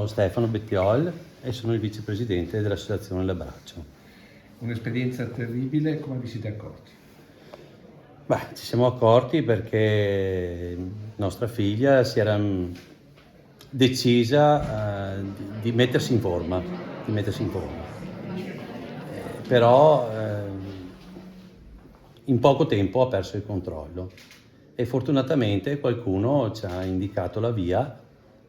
Stefano Bettiol e sono il vicepresidente dell'Associazione L'Abbraccio. Un'esperienza terribile, come vi siete accorti? Beh, ci siamo accorti perché nostra figlia si era decisa di mettersi in forma, però in poco tempo ha perso il controllo e fortunatamente qualcuno ci ha indicato la via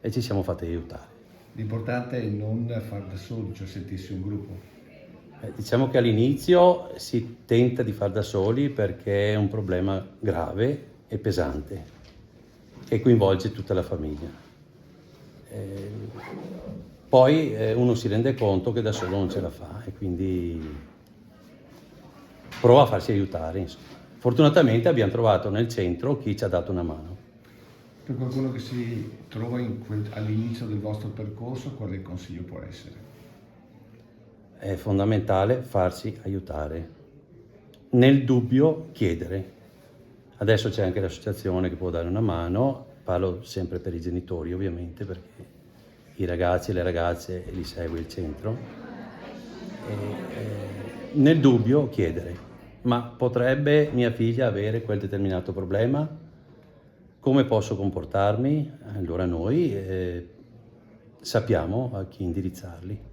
e ci siamo fatti aiutare. L'importante è non far da soli, cioè sentirsi un gruppo. Diciamo che all'inizio si tenta di far da soli perché è un problema grave e pesante che coinvolge tutta la famiglia. Poi uno si rende conto che da solo non ce la fa e quindi prova a farsi aiutare, insomma. Fortunatamente abbiamo trovato nel centro chi ci ha dato una mano. Per qualcuno che si trova all'inizio del vostro percorso, quale consiglio può essere? È fondamentale farsi aiutare. Nel dubbio chiedere. Adesso c'è anche l'associazione che può dare una mano, parlo sempre per i genitori ovviamente perché i ragazzi e le ragazze li segue il centro. Nel dubbio chiedere, ma potrebbe mia figlia avere quel determinato problema? Come posso comportarmi? Allora noi sappiamo a chi indirizzarli.